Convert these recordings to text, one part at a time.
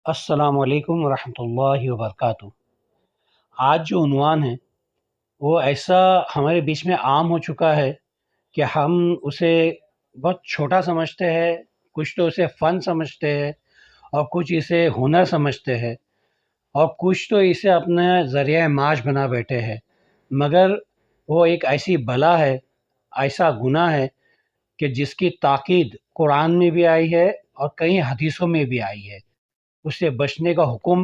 السلام علیکم ورحمۃ اللہ وبرکاتہ۔ آج جو عنوان ہے وہ ایسا ہمارے بیچ میں عام ہو چکا ہے کہ ہم اسے بہت چھوٹا سمجھتے ہیں، کچھ تو اسے فن سمجھتے ہیں اور کچھ اسے ہنر سمجھتے ہیں اور کچھ تو اسے اپنا ذریعہ معاش بنا بیٹھے ہیں، مگر وہ ایک ایسی بلا ہے، ایسا گناہ ہے کہ جس کی تاکید قرآن میں بھی آئی ہے اور کئی حدیثوں میں بھی آئی ہے۔ اس سے بچنے کا حکم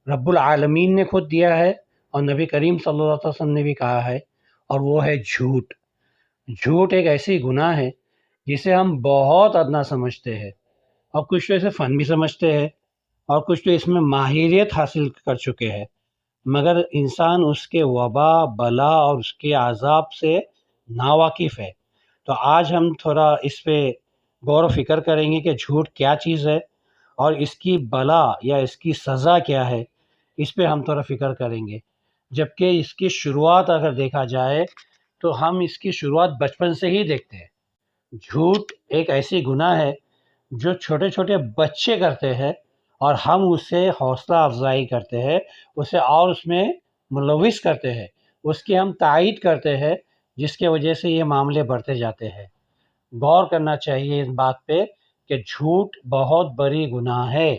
رب العالمین نے خود دیا ہے اور نبی کریم صلی اللہ علیہ وسلم نے بھی کہا ہے، اور وہ ہے جھوٹ۔ جھوٹ ایک ایسی گناہ ہے جسے ہم بہت ادنا سمجھتے ہیں، اور کچھ تو اسے فن بھی سمجھتے ہیں اور کچھ تو اس میں ماہریت حاصل کر چکے ہیں، مگر انسان اس کے وبا بلا اور اس کے عذاب سے ناواقف ہے۔ تو آج ہم تھوڑا اس پہ غور و فکر کریں گے کہ جھوٹ کیا چیز ہے اور اس کی بلا یا اس کی سزا کیا ہے، اس پہ ہم تھوڑا فکر کریں گے۔ جبکہ اس کی شروعات اگر دیکھا جائے تو ہم اس کی شروعات بچپن سے ہی دیکھتے ہیں۔ جھوٹ ایک ایسی گناہ ہے جو چھوٹے چھوٹے بچے کرتے ہیں اور ہم اس سے حوصلہ افزائی کرتے ہیں، اسے اور اس میں ملوث کرتے ہیں، اس کی ہم تائید کرتے ہیں، جس کی وجہ سے یہ معاملے بڑھتے جاتے ہیں۔ غور کرنا چاہیے اس بات پہ کہ جھوٹ بہت بڑی گناہ ہے۔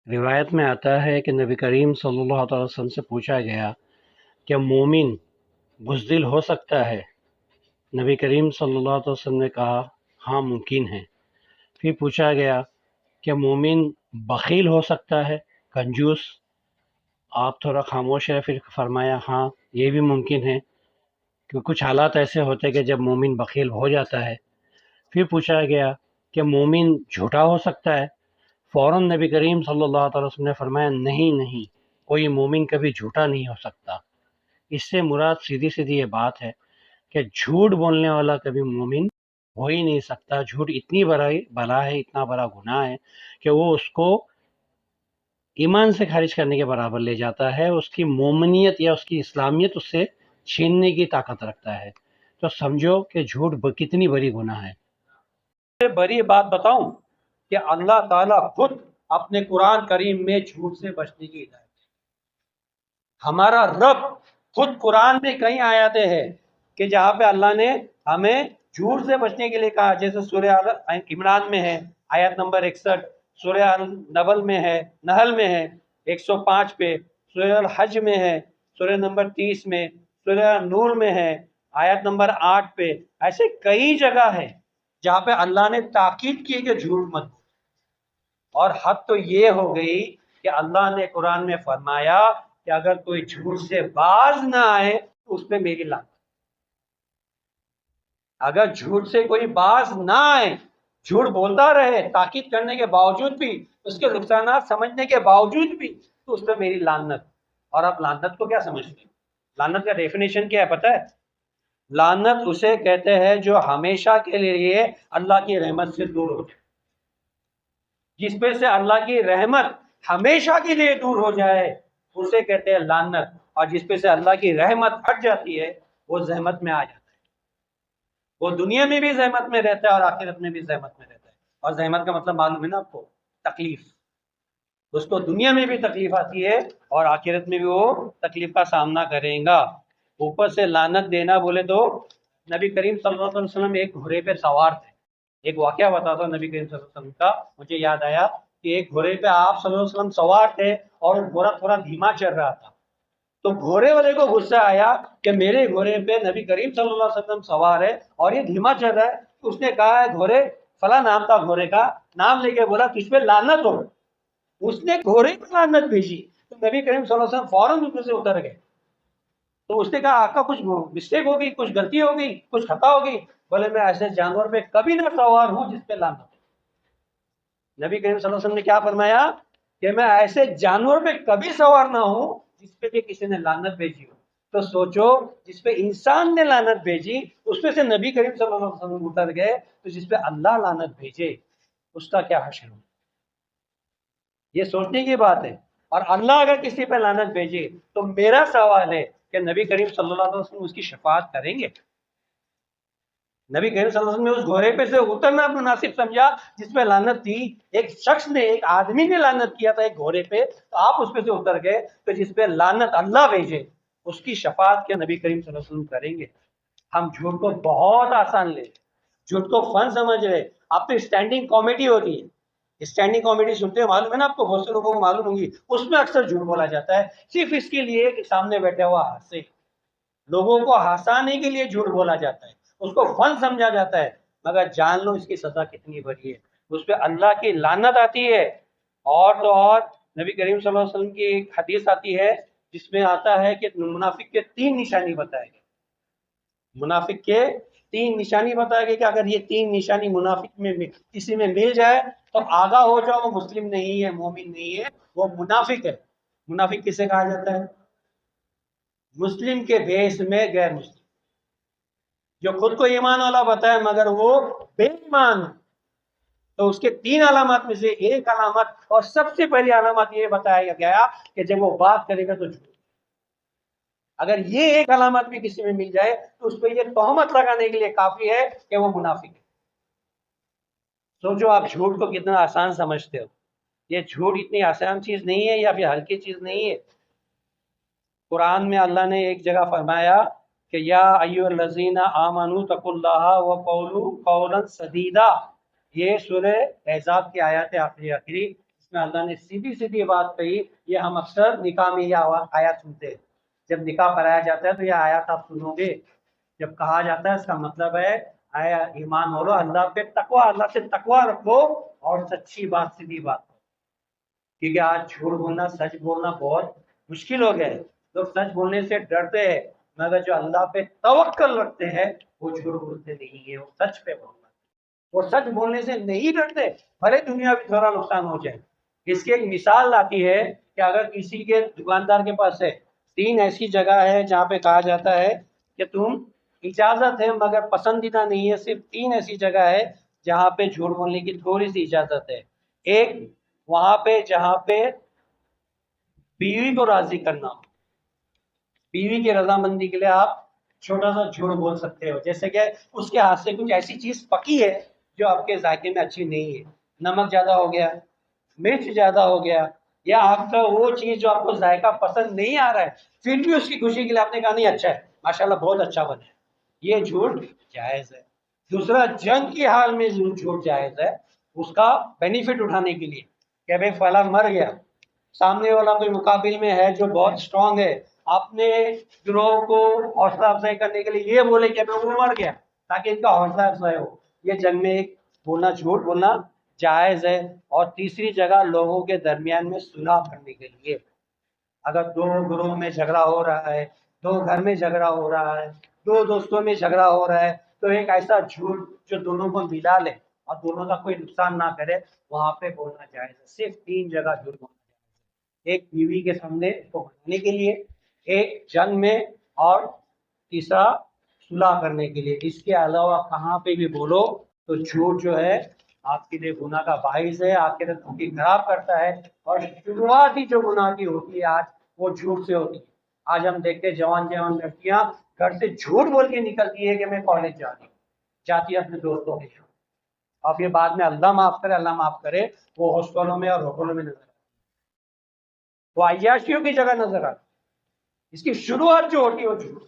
روایت میں آتا ہے کہ نبی کریم صلی اللہ علیہ وسلم سے پوچھا گیا کہ مومن بزدل ہو سکتا ہے؟ نبی کریم صلی اللہ علیہ وسلم نے کہا ہاں ممکن ہے۔ پھر پوچھا گیا کہ مومن بخیل ہو سکتا ہے، کنجوس؟ آپ تھوڑا خاموش ہے، پھر فرمایا ہاں یہ بھی ممکن ہے، کہ کچھ حالات ایسے ہوتے ہیں کہ جب مومن بخیل ہو جاتا ہے۔ پھر پوچھا گیا کہ مومن جھوٹا ہو سکتا ہے؟ فوراً نبی کریم صلی اللہ علیہ وسلم نے فرمایا نہیں، کوئی مومن کبھی جھوٹا نہیں ہو سکتا۔ اس سے مراد سیدھی سیدھی یہ بات ہے کہ جھوٹ بولنے والا کبھی مومن ہو ہی نہیں سکتا۔ جھوٹ اتنی بڑا بلا ہے، اتنا بڑا گناہ ہے کہ وہ اس کو ایمان سے خارج کرنے کے برابر لے جاتا ہے، اس کی مومنیت یا اس کی اسلامیت اس سے چھیننے کی طاقت رکھتا ہے۔ تو سمجھو کہ جھوٹ کتنی بڑی گناہ ہے۔ بڑی بات بتاؤں کہ اللہ تعالیٰ خود اپنے قرآن کریم میں جھوٹ سے بچنے کی ہدایت ہے۔ ہمارا رب خود قرآن میں کئی آیاتیں ہیں کہ جہاں پہ اللہ نے ہمیں جھوٹ سے بچنے کے لیے کہا، جیسے سورہ عمران میں ہے آیت نمبر 61، سورہ نبل میں ہے، نحل میں ہے 105 پہ، سورہ الحج میں ہے سورہ نمبر 30 میں، سورہ نور میں ہے آیت نمبر 8 پہ۔ ایسے کئی جگہ ہے جہاں پہ اللہ نے تاکید کی کہ جھوٹ مت۔ اور حد تو یہ ہو گئی کہ اللہ نے قرآن میں فرمایا کہ اگر کوئی جھوٹ سے باز نہ آئے تو اس پہ میری لعنت۔ اگر جھوٹ سے کوئی باز نہ آئے، جھوٹ بولتا رہے تاکید کرنے کے باوجود بھی، اس کے نقصانات سمجھنے کے باوجود بھی، تو اس پہ میری لعنت۔ اور آپ لعنت کو کیا سمجھتے ہیں؟ لعنت کا ڈیفینیشن کیا ہے پتہ ہے؟ لعنت اسے کہتے ہیں جو ہمیشہ کے لیے اللہ کی رحمت سے دور ہو جائے۔ جس پہ سے اللہ کی رحمت ہمیشہ کے لیے دور ہو جائے اسے کہتے ہیں لعنت، اور جس پہ سے اللہ کی رحمت ہٹ جاتی ہے وہ زحمت میں آ جاتا ہے۔ وہ دنیا میں بھی زحمت میں رہتا ہے اور آخرت میں بھی زحمت میں رہتا ہے۔ اور زحمت کا مطلب معلوم ہے نا آپ کو؟ تکلیف۔ اس کو دنیا میں بھی تکلیف آتی ہے اور آخرت میں بھی وہ تکلیف کا سامنا کرے گا۔ اوپر سے لعنت دینا بولے تو نبی کریم صلی اللہ علیہ وسلم ایک گھوڑے پہ سوار تھے۔ ایک واقعہ بتاتا ہوں نبی کریم صلی اللہ علیہ وسلم کا، مجھے یاد آیا کہ ایک گھوڑے پہ آپ صلی اللہ علیہ وسلم سوار تھے اور گھوڑا تھوڑا دھیما چل رہا تھا۔ تو گھوڑے والے کو غصہ آیا کہ میرے گھوڑے پہ نبی کریم صلی اللہ علیہ وسلم سوار ہے اور یہ دھیما چل رہا ہے۔ تو اس نے کہا ہے گھوڑے، فلاں نام تھا گھوڑے کا، نام لے کے بولا تجھ پہ لعنت ہو۔ اس نے گھوڑے پہ لعنت بھیجی تو نبی کریم صلی اللہ علیہ وسلم فوراً اس سے اتر گئے۔ تو اس نے کہا آقا کچھ مسٹیک ہوگی، کچھ غلطی ہوگی، کچھ خطا ہوگی؟ بولے میں ایسے جانور پہ کبھی نہ سوار ہوں جس پہ لعنت ہو۔ نبی کریم صلی اللہ علیہ وسلم نے کیا فرمایا کہ میں ایسے جانور پہ کبھی سوار نہ ہوں جس پہ کہ کسی نے لعنت بھیجی ہو۔ تو سوچو جس پہ انسان نے لعنت بھیجی اس پہ سے نبی کریم صلی اللہ علیہ وسلم اتر گئے، تو جس پہ اللہ لعنت بھیجے اس کا کیا حشر ہو؟ یہ سوچنے کی بات ہے۔ اور اللہ اگر کسی پہ لعنت بھیجے تو میرا سوال ہے کہ نبی کریم صلی اللہ علیہ وسلم اس کی شفاعت کریں گے؟ نبی کریم صلی اللہ علیہ وسلم نے اس گھوڑے پہ سے اترنا مناسب سمجھا جس پہ لعنت تھی. ایک شخص نے، ایک آدمی نے لعنت کیا تھا ایک گھوڑے پہ، تو آپ اس پہ سے اتر گئے، تو جس پہ لعنت اللہ بھیجے اس کی شفاعت کیا نبی کریم صلی اللہ علیہ وسلم کریں گے؟ ہم جھوٹ کو بہت آسان لے، جھوٹ کو فن سمجھ رہے. آپ تو اسٹینڈنگ کامیڈی ہوتی ہے، اسٹینڈنگ کامیڈی سنتے ہیں، معلوم ہے نا آپ کو، بہت سے لوگوں کو معلوم ہوں گی، اس میں اکثر جھوٹ بولا جاتا ہے صرف اس کے لیے کہ سامنے بیٹھا ہوا ہنسے. لوگوں کو ہنسانے کے لیے جھوٹ بولا جاتا ہے، اس کو فن سمجھا جاتا ہے، مگر جان لو اس کی سزا کتنی بڑی ہے، اس پہ اللہ کی لعنت آتی ہے. اور تو اور نبی کریم صلی اللہ علیہ وسلم کی ایک حدیث آتی ہے جس میں آتا ہے کہ منافق کے 3 نشانی بتائے گئے. منافق کے 3 نشانی بتائے گئے کہ اگر یہ 3 نشانی منافق میں کسی میں مل جائے تو آگاہ ہو جاؤ وہ مسلم نہیں ہے، مومن نہیں ہے، وہ منافق ہے. منافق کسے کہا جاتا ہے؟ مسلم کے بھیس میں غیر مسلم، جو خود کو ایمان والا بتائے مگر وہ بے ایمان. تو اس کے 3 علامات میں سے ایک علامت اور سب سے پہلی علامت یہ بتایا گیا کہ جب وہ بات کرے گا تو جھوٹ. اگر یہ ایک علامت بھی کسی میں مل جائے تو اس پہ یہ تہمت لگانے کے لیے کافی ہے کہ وہ منافق ہے. سوچو آپ جھوٹ کو کتنا آسان سمجھتے ہو. یہ جھوٹ اتنی آسان چیز نہیں ہے یا پھر ہلکی چیز نہیں ہے. قرآن میں اللہ نے ایک جگہ فرمایا کہ یا ایھا الذین آمنوا اتقوا اللہ وقولوا قولا سدیدا. یہ سورہ احزاب کی آیات آخری، اس میں اللہ نے سیدھی سیدھی بات کہی. یہ ہم اکثر نکاح میں یہ آیات سنتے ہیں، جب نکاح پڑھایا جاتا ہے تو یہ آیات آپ سنو گے. جب کہا جاتا ہے اس کا مطلب ہے آیا ایمان ہو لو، اللہ پہ تقوی، اللہ سے تقوی رکھو اور سچی بات، سیدھی بات. کیونکہ آج جھوٹ بولنا، سچ بولنا بہت مشکل ہو گیا ہے. لوگ سچ بولنے سے ڈرتے ہیں، مگر جو اللہ پہ توکل رکھتے ہیں وہ جھوٹ بولتے نہیں ہیں، وہ سچ پہ بولنا. وہ سچ بولنے سے نہیں ڈرتے، بھلے دنیا بھی تھوڑا نقصان ہو جائے. اس کی ایک مثال آتی ہے کہ اگر کسی کے دکاندار کے پاس ہے 3 ایسی جگہ ہے جہاں پہ کہا جاتا ہے کہ تم اجازت ہے مگر پسندیدہ نہیں ہے، صرف 3 ایسی جگہ ہے جہاں پہ جھوٹ بولنے کی تھوڑی سی اجازت ہے. ایک وہاں پہ جہاں پہ بیوی کو راضی کرنا ہو، بیوی کی رضامندی کے لیے آپ چھوٹا سا جھوٹ بول سکتے ہو، جیسے کہ اس کے ہاتھ سے کچھ ایسی چیز پکی ہے جو آپ کے ذائقے میں اچھی نہیں ہے، نمک زیادہ ہو گیا، مرچ زیادہ ہو گیا، یا آپ کا وہ چیز جو آپ کو ذائقہ پسند نہیں آ رہا ہے، پھر بھی اس کی خوشی کے لیے آپ نے کہا نہیں اچھا ہے، ماشاءاللہ بہت اچھا بنا ہے، یہ جھوٹ جائز ہے. دوسرا، جنگ کی حال میں جھوٹ جائز ہے، اس کا بینیفٹ اٹھانے کے لیے کہ بھائی فلاں مر گیا، سامنے والا کوئی مقابل میں ہے جو بہت اسٹرانگ ہے، اپنے گروہ کو حوصلہ افزائی کرنے کے لیے یہ بولے کہ وہ مر گیا تاکہ ان کا حوصلہ افزائی ہو. یہ جنگ میں بولنا، جھوٹ بولنا جائز ہے. اور تیسری جگہ لوگوں کے درمیان میں صلح کرنے کے لیے، اگر 2 گروہ میں جھگڑا ہو رہا ہے، 2 گھر میں جھگڑا ہو رہا ہے، 2 دوستوں میں جھگڑا ہو رہا ہے، تو ایک ایسا جھوٹ جو دونوں کو ملا لے اور دونوں کا کوئی نقصان نہ کرے، وہاں پہ بولنا جائز ہے. صرف 3 جگہ جھوٹ بولنا جائز ہے، ایک بیوی کے سامنے اس کو منانے کے لیے، ایک جنگ میں، اور تیسرا صلح کرنے کے لیے. اس کے علاوہ کہاں پہ بھی بولو تو جھوٹ جو ہے آپ کے لیے گناہ کا باعث ہے، آپ کے لیے ترقی خراب کرتا ہے. اور شروعات ہی جو گناہ کی ہوتی ہے آج وہ جھوٹ سے ہوتی ہے. آج ہم دیکھتے ہیں جوان لڑکیاں گھر سے جھوٹ بول کے نکلتی ہے کہ میں کالج جا رہی ہوں، جاتی ہے اپنے دوستوں کے ساتھ، اور پھر بعد میں اللہ معاف کرے، اللہ معاف کرے، وہ ہاسٹلوں میں اور ہوٹلوں میں نظر آتی، وہ عیاشیوں کی جگہ نظر آتی. اس کی شروعات جو ہوتی ہے وہ جھوٹ.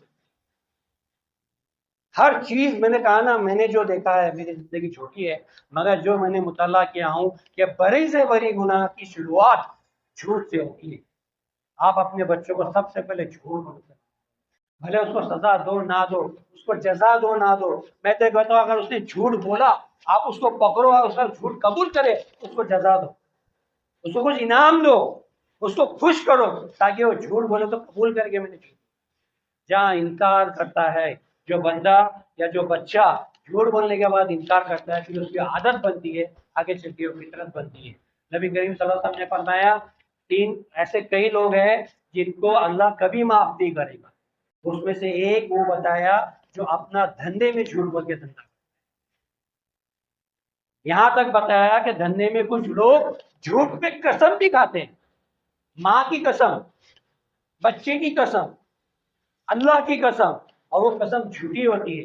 ہر چیز میں نے کہا نا، میں نے جو دیکھا ہے، میری زندگی چھوٹی ہے مگر جو میں نے مطالعہ کیا ہوں کہ بڑی سے بڑی گناہ کی شروعات جھوٹ سے ہوتی ہے. آپ اپنے بچوں کو سب سے پہلے جھوٹ بولتے ہیں، بھلے اس کو سزا دو نہ دو، اس کو جزا دو نہ دو، میں تو کہتا ہوں اگر اس نے جھوٹ بولا آپ اس کو پکڑو اور اس کا جھوٹ قبول کرے، اس کو جزا دو، اس کو کچھ انعام دو، اس کو خوش کرو تاکہ وہ جھوٹ بولے تو قبول کر کے میں نے جھوٹ. جہاں انکار کرتا ہے جو بندہ یا جو بچہ، جھوٹ بولنے کے بعد انکار کرتا ہے، پھر اس کی عادت بنتی ہے، آگے چل کے وہ فطرت بنتی ہے. نبی کریم صلی اللہ علیہ وسلم نے فرمایا 3 ایسے کئی لوگ ہیں جن کو اللہ کبھی معاف نہیں کرے گا. اس میں سے ایک وہ بتایا جو اپنا دھندے میں جھوٹ بول کے دھندا، یہاں تک بتایا کہ دھندے میں کچھ لوگ جھوٹ پہ قسم بھی کھاتے ہیں، ماں کی قسم، بچے کی قسم، اللہ کی قسم، اور وہ قسم جھوٹی ہوتی ہے.